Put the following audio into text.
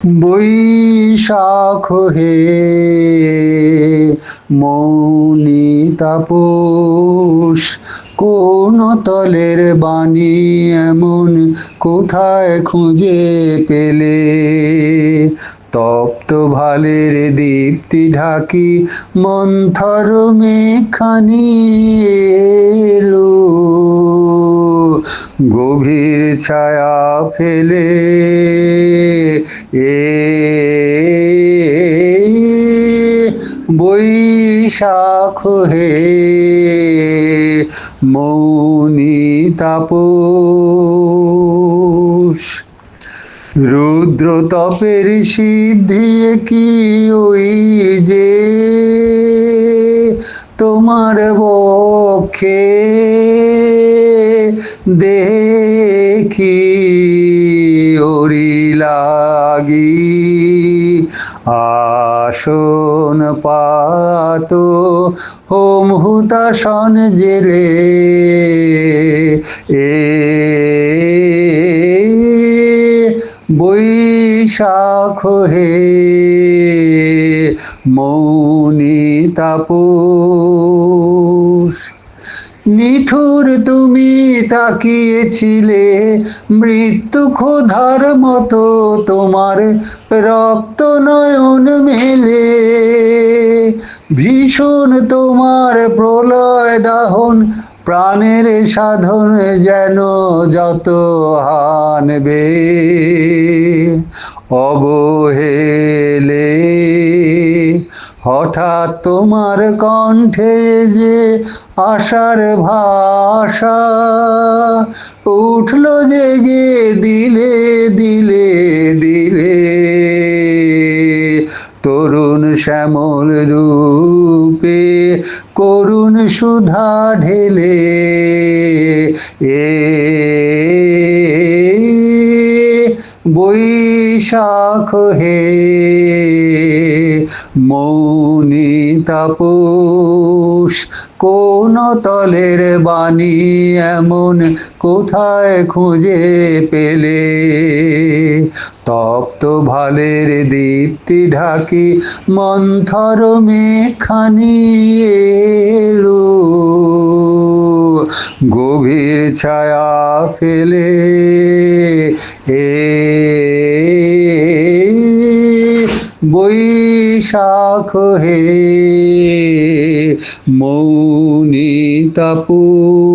বৈশাখ হে মৌনি তাপস, কোন তলের বাণী এমন কোথায় খুঁজে পেলে? তপ্ত ভালের দীপ্তি ঢাকি মন্থর মেঘখানি এলো, গভীর ছায়া ফেলে এ বৈশাখ হে মৌনি তাপস। রুদ্র তপের সিদ্ধি কি ওই যে তোমার বক্ষে দেখি ওরি লাগি আসন পাত হোম হুতাসন জেলে এ বৈশাখ হে মৌনি তাপস। নিঠুর তুমি তাকিয়েছিলে মৃত্যু ক্ষুধার মতো, তোমার রক্ত নয়ন মেলে ভীষণ তোমার প্রলয় দাহন, প্রাণের সাধন যেন যত হানবে অবহেলে। হঠাৎ তোমার কণ্ঠে যে আশার ভাষা উঠল জেগে দিলে দিলে দিলে, তরুণ শ্যামল রূপে করুণ সুধা ঢেলে এ বৈশাখ হে মৌনি তাপস, কোন তলের বাণী এমন কোথায় খুঁজে পেলে? তপ্ত ভালের দীপ্তি ঢাকি মন্থর মেঘখানি এলো, গভীর ছায়া ফেলে এ বৈশাখ হে মৌনি তাপস।